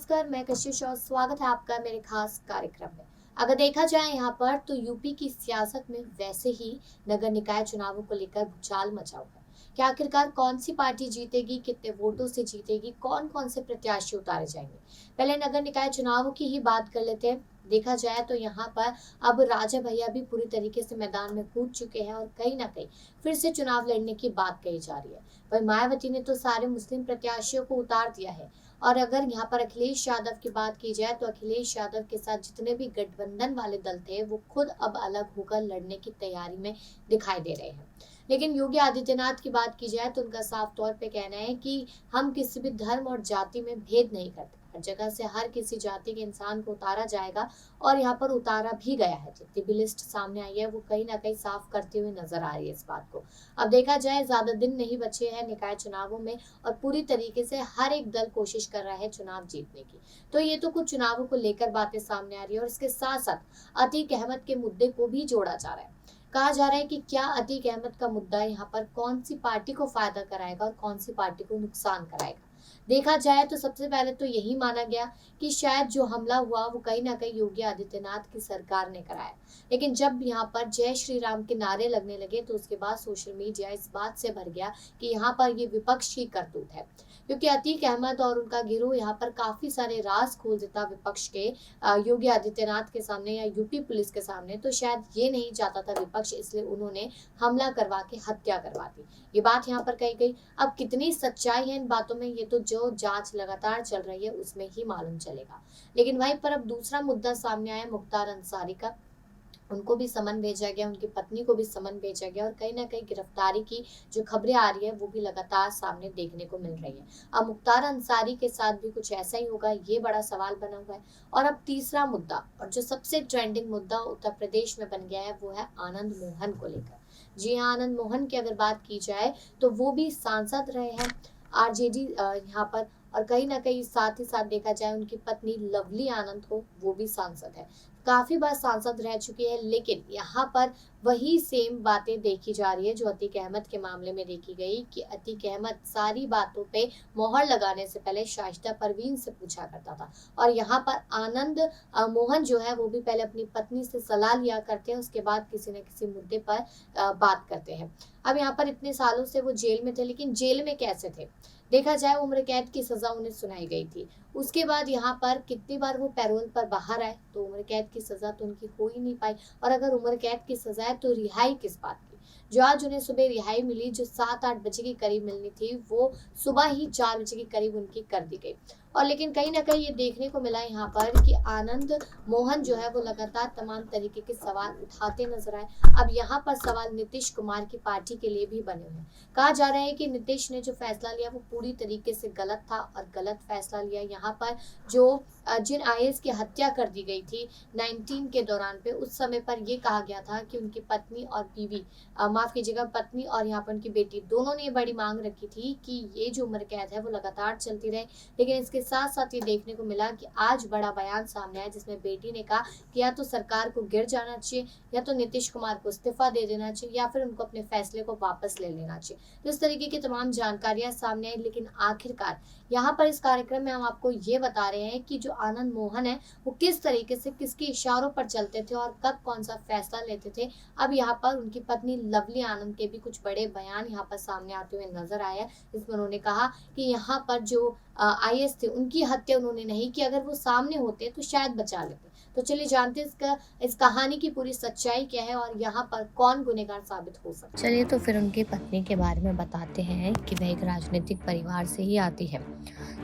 नमस्कार, मैं कशिश और स्वागत है आपका मेरे खास कार्यक्रम में। अगर देखा जाए यहाँ पर तो यूपी की सियासत में वैसे ही नगर निकाय चुनावों को लेकर भूचाल मचा हुआ है कि आखिरकार कौन सी पार्टी जीतेगी, कितने वोटों से जीतेगी, कौन कौन से प्रत्याशी उतारे जाएंगे। पहले नगर निकाय चुनावों की ही बात कर लेते हैं। देखा जाए तो यहाँ पर अब राजा भैया भी पूरी तरीके से मैदान में कूद चुके हैं और कहीं ना कहीं फिर से चुनाव लड़ने की बात कही जा रही है। वही मायावती ने तो सारे मुस्लिम प्रत्याशियों को उतार दिया है। और अगर यहाँ पर अखिलेश यादव की बात की जाए तो अखिलेश यादव के साथ जितने भी गठबंधन वाले दल थे वो खुद अब अलग होकर लड़ने की तैयारी में दिखाई दे रहे हैं। लेकिन योगी आदित्यनाथ की बात की जाए तो उनका साफ तौर पे कहना है कि हम किसी भी धर्म और जाति में भेद नहीं करते, हर जगह से हर किसी जाति के इंसान को उतारा जाएगा और यहाँ पर उतारा भी गया है। जितनी भी लिस्ट सामने आई है वो कहीं ना कहीं साफ करते हुए नजर आ रही है इस बात को। अब देखा जाए ज्यादा दिन नहीं बचे हैं निकाय चुनावों में और पूरी तरीके से हर एक दल कोशिश कर रहा है चुनाव जीतने की। तो ये तो कुछ चुनावों को लेकर बातें सामने आ रही है और इसके साथ साथ अतीक अहमद के मुद्दे को भी जोड़ा जा रहा है। कहा जा रहा है कि क्या अतीक अहमद का मुद्दा यहाँ पर कौन सी पार्टी को फायदा कराएगा और कौन सी पार्टी को नुकसान कराएगा। देखा जाए तो सबसे पहले तो यही माना गया कि शायद जो हमला हुआ वो कहीं ना कहीं योगी आदित्यनाथ की सरकार ने कराया। लेकिन जब यहाँ पर जय श्री राम के नारे लगने लगे तो उसके बाद सोशल मीडिया इस बात से भर गया कि यहाँ पर ये विपक्ष की करतूत है, क्योंकि अतीक अहमद और उनका गिरोह यहाँ पर काफी सारे राज खोल देता विपक्ष के योगी आदित्यनाथ के सामने या यूपी पुलिस के सामने। तो शायद ये नहीं चाहता था विपक्ष, इसलिए उन्होंने हमला करवा के हत्या करवा दी। ये बात यहाँ पर कही गई। अब कितनी सच्चाई है इन बातों में ये तो जो जांच लगातार चल रही है उसमें ही मालूम चलेगा। लेकिन वहीं पर अब दूसरा मुद्दा सामने आया मुख्तार अंसारी का। उनको भी समन भेजा गया, उनकी पत्नी को भी समन भेजा गया और कहीं ना कहीं गिरफ्तारी की जो खबरें आ रही है वो भी लगातार सामने देखने को मिल रही है। अब मुख्तार अंसारी के साथ भी कुछ ऐसा ही होगा, ये बड़ा सवाल बना हुआ है। और अब तीसरा मुद्दा और जो सबसे ट्रेंडिंग मुद्दा उत्तर प्रदेश में बन गया है वो है आनंद मोहन को लेकर। जी हाँ, आनंद मोहन की अगर बात की जाए तो वो भी सांसद रहे हैं आरजेडी यहाँ पर। और कहीं ना कहीं साथ ही साथ देखा जाए उनकी पत्नी लवली आनंद को, वो भी सांसद है, काफी बार सांसद रह चुकी है। लेकिन यहाँ पर वही सेम बातें देखी जा रही है जो अतीक अहमद के मामले में देखी गई कि अतीक अहमद सारी बातों पे मोहर लगाने से पहले शाइस्ता परवीन से पूछा करता था। और यहाँ पर आनंद मोहन जो है वो भी पहले अपनी पत्नी से सलाह लिया करते हैं, उसके बाद किसी न किसी मुद्दे पर बात करते हैं। अब यहाँ पर इतने सालों से वो जेल में थे, लेकिन जेल में कैसे थे? देखा जाए उम्र कैद की सजा उन्हें सुनाई गई थी। उसके बाद यहाँ पर कितनी बार वो पैरोल पर बाहर आए तो उम्र कैद की सजा तो उनकी हो ही नहीं पाई। और अगर उम्र कैद की सजा है तो रिहाई किस बात की? जो आज उन्हें सुबह रिहाई मिली, जो 7-8 बजे के करीब मिलनी थी, वो सुबह ही 4 बजे के करीब उनकी कर दी गई। और लेकिन कहीं ना कहीं ये देखने को मिला यहाँ पर कि आनंद मोहन जो है वो लगातार तमाम तरीके के सवाल उठाते नजर आए। अब यहाँ पर सवाल नीतीश कुमार की पार्टी के लिए भी बने हुए हैं। कहा जा रहा है कि नीतीश ने जो फैसला लिया वो पूरी तरीके से गलत था और गलत फैसला लिया। यहाँ पर जो जिन आईएएस की हत्या कर दी गई थी 19 के दौरान पे, उस समय पर ये कहा गया था कि उनकी पत्नी और बीवी, माफ कीजिएगा, पत्नी और यहाँ पर उनकी बेटी, दोनों ने बड़ी मांग रखी थी कि ये जो उम्र कैद है वो लगातार चलती रहे। लेकिन इसके साथ साथ ये देखने को मिला कि आज बड़ा बयान सामने आया जिसमें बेटी ने कहा कि या तो सरकार को गिर जाना चाहिए, या तो नीतीश कुमार को इस्तीफा दे देना चाहिए, या फिर उनको अपने फैसले को वापस ले लेना चाहिए। तो इस तरीके की तमाम जानकारियां सामने आई। लेकिन आखिरकार यहाँ पर इस कार्यक्रम में हम आपको ये बता रहे हैं कि जो आनंद मोहन है वो किस तरीके से किसके इशारों पर चलते थे और कब कौन सा फैसला लेते थे। अब यहाँ पर उनकी पत्नी लवली आनंद के भी कुछ बड़े बयान यहाँ पर सामने आते हुए नजर आया, जिसमें उन्होंने कहा कि यहाँ पर जो आईएएस थे उनकी हत्या उन्होंने नहीं की, अगर वो सामने होते तो शायद बचा लेते। तो चलिए जानते हैं इस कहानी की पूरी सच्चाई क्या है और यहाँ पर कौन गुनहगार साबित हो सकता है। चलिए तो फिर उनकी पत्नी के बारे में बताते हैं कि वह एक राजनीतिक परिवार से ही आती है,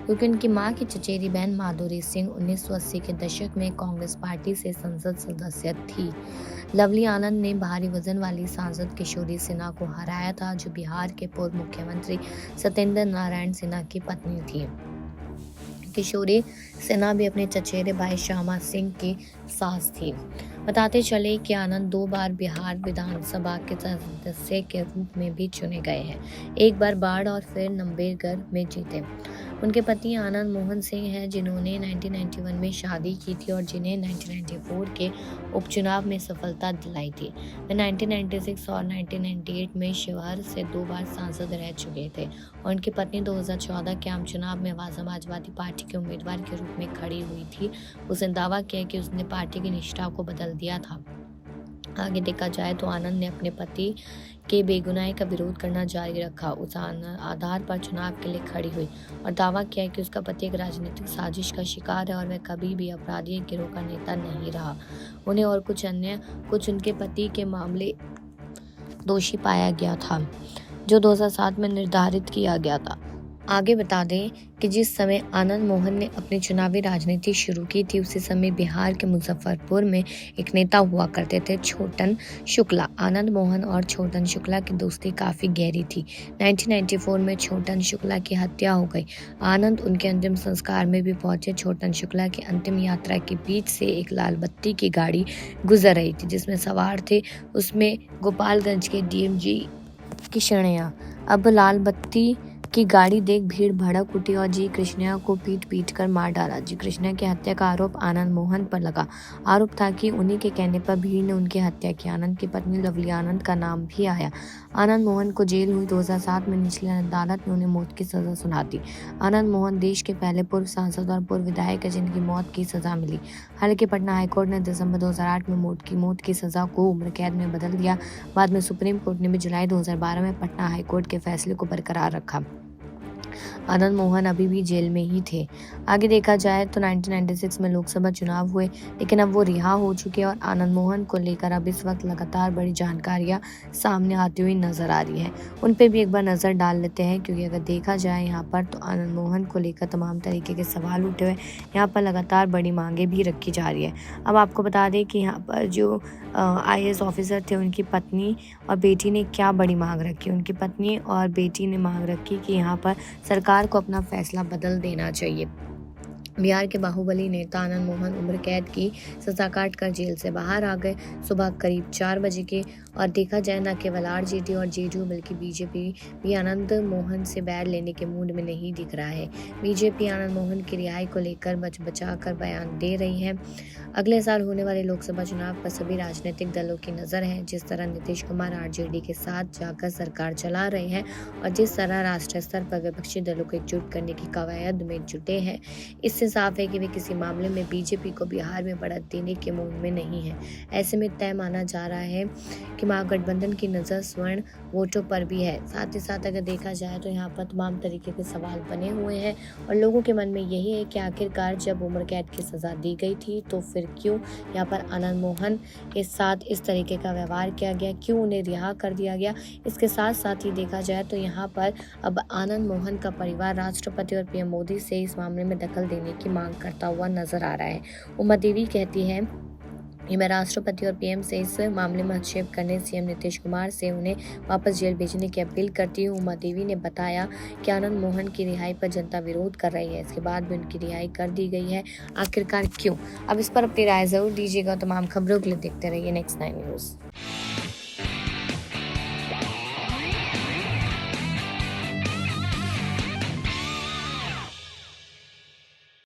क्योंकि उनकी मां की चचेरी बहन माधुरी सिंह 1980 के दशक में कांग्रेस पार्टी से संसद सदस्य थी। लवली आनंद ने भारी वजन वाली सांसद किशोरी सिन्हा को हराया था, जो बिहार के पूर्व मुख्यमंत्री सत्येंद्र नारायण सिन्हा की पत्नी थी। किशोरी सिन्हा भी अपने चचेरे भाई श्यामा सिंह की सास थी। बताते चले कि आनंद 2 बार बिहार विधानसभा के सदस्य के रूप में भी चुने गए हैं, एक बार बाढ़ और फिर नंबेरगढ़ में जीते। उनके पति आनंद मोहन सिंह हैं, जिन्होंने 1991 में शादी की थी और जिन्हें 1994 के उपचुनाव में सफलता दिलाई थी। वे 1996 और 1998 में शिवहर से 2 बार सांसद रह चुके थे और उनकी पत्नी 2014 के आम चुनाव में समाजवादी पार्टी के उम्मीदवार के रूप में खड़ी हुई थी। उसने दावा किया कि उसने पार्टी की निष्ठा को बदल दिया था। आगे देखा जाए तो आनंद ने अपने पति के बेगुनाही का विरोध करना जारी रखा। उस आधार पर चुनाव के लिए खड़ी हुई और दावा किया कि उसका पति एक राजनीतिक साजिश का शिकार है और वह कभी भी अपराधी गिरोह का नेता नहीं रहा। उन्हें और कुछ उनके पति के मामले दोषी पाया गया था, जो 2007 में निर्धारित किया गया था। आगे बता दें कि जिस समय आनंद मोहन ने अपनी चुनावी राजनीति शुरू की थी, उसी समय बिहार के मुजफ्फरपुर में एक नेता हुआ करते थे, छोटन शुक्ला। आनंद मोहन और छोटन शुक्ला की दोस्ती काफ़ी गहरी थी। 1994 में छोटन शुक्ला की हत्या हो गई। आनंद उनके अंतिम संस्कार में भी पहुंचे। छोटन शुक्ला की अंतिम यात्रा के बीच से एक लाल बत्ती की गाड़ी गुजर रही थी, जिसमें सवार थे उसमें गोपालगंज के डीएमजी किशनैया। अब लाल बत्ती की गाड़ी देख भीड़ भड़क उठी और जी कृष्णा को पीट कर मार डाला। जी कृष्णा की हत्या का आरोप आनंद मोहन पर लगा। आरोप था कि उन्हीं के कहने पर भीड़ ने उनकी हत्या की। आनंद की पत्नी लवली आनंद का नाम भी आया। आनंद मोहन को जेल हुई। 2007 में निचली अदालत ने उन्हें मौत की सजा सुना दी। आनंद मोहन देश के पहले पूर्व सांसद और पूर्व विधायक है जिनकी मौत की सजा मिली। हालांकि पटना हाईकोर्ट ने दिसंबर 2008 में मौत की सजा को उम्र कैद में बदल दिया। बाद में सुप्रीम कोर्ट ने भी जुलाई 2012 में पटना हाईकोर्ट के फैसले को बरकरार रखा। आनंद मोहन अभी भी जेल में ही थे। आगे देखा जाए तो 1996 में लोकसभा चुनाव हुए, लेकिन अब वो रिहा हो चुके हैं और आनंद मोहन को लेकर अब इस वक्त लगातार बड़ी जानकारियां सामने आती हुई नजर आ रही है। उन पे भी एक बार नजर डाल लेते हैं, क्योंकि अगर देखा जाए यहाँ पर तो आनंद मोहन को लेकर तमाम तरीके के सवाल उठे हुए, यहाँ पर लगातार बड़ी मांगे भी रखी जा रही है। अब आपको बता दें कि यहाँ पर जो IAS ऑफिसर थे, उनकी पत्नी और बेटी ने क्या बड़ी मांग रखी। उनकी पत्नी और बेटी ने मांग रखी कि यहाँ पर सरकार को अपना फैसला बदल देना चाहिए। बिहार के बाहुबली नेता आनंद मोहन उम्र कैद की सजा काट कर जेल से बाहर आ गए सुबह करीब 4 बजे के। और देखा जाए न केवल RJD और JDU बल्कि बीजेपी भी आनंद मोहन से बैर लेने के मूड में नहीं दिख रहा है। बीजेपी आनंद मोहन की रिहाई को लेकर बचा कर बयान दे रही है। अगले साल होने वाले लोकसभा चुनाव पर सभी राजनीतिक दलों की नज़र है। जिस तरह नीतीश कुमार RJD के साथ जाकर सरकार चला रहे हैं और जिस तरह राष्ट्रीय स्तर पर विपक्षी दलों को एकजुट करने की कवायद में जुटे हैं, इससे साफ है कि वे किसी मामले में बीजेपी को बिहार में बढ़त देने के मूड में नहीं है। ऐसे में तय माना जा रहा है कि महागठबंधन की नज़र स्वर्ण वोटों पर भी है। साथ ही साथ अगर देखा जाए तो यहाँ पर तमाम तरीके के सवाल बने हुए हैं और लोगों के मन में यही है कि आखिरकार जब उम्र कैद की सज़ा दी गई थी तो फिर क्यों यहाँ पर आनंद मोहन के साथ इस तरीके का व्यवहार किया गया, क्यों उन्हें रिहा कर दिया गया। इसके साथ साथ ही देखा जाए तो यहाँ पर अब आनंद मोहन का परिवार राष्ट्रपति और PM मोदी से इस मामले में दखल देने की मांग करता हुआ नजर आ रहा है। उमा देवी कहती है कि मैं राष्ट्रपति और PM से इस मामले में हस्तक्षेप करने CM नीतीश कुमार से उन्हें वापस जेल भेजने की अपील करती हूँ। उमा देवी ने बताया कि आनंद मोहन की रिहाई पर जनता विरोध कर रही है, इसके बाद भी उनकी रिहाई कर दी गई है। आखिरकार क्यों? अब इस पर अपनी राय जरूर दीजिएगा। तमाम खबरों के लिए देखते रहिए नेक्स्ट 9 न्यूज़।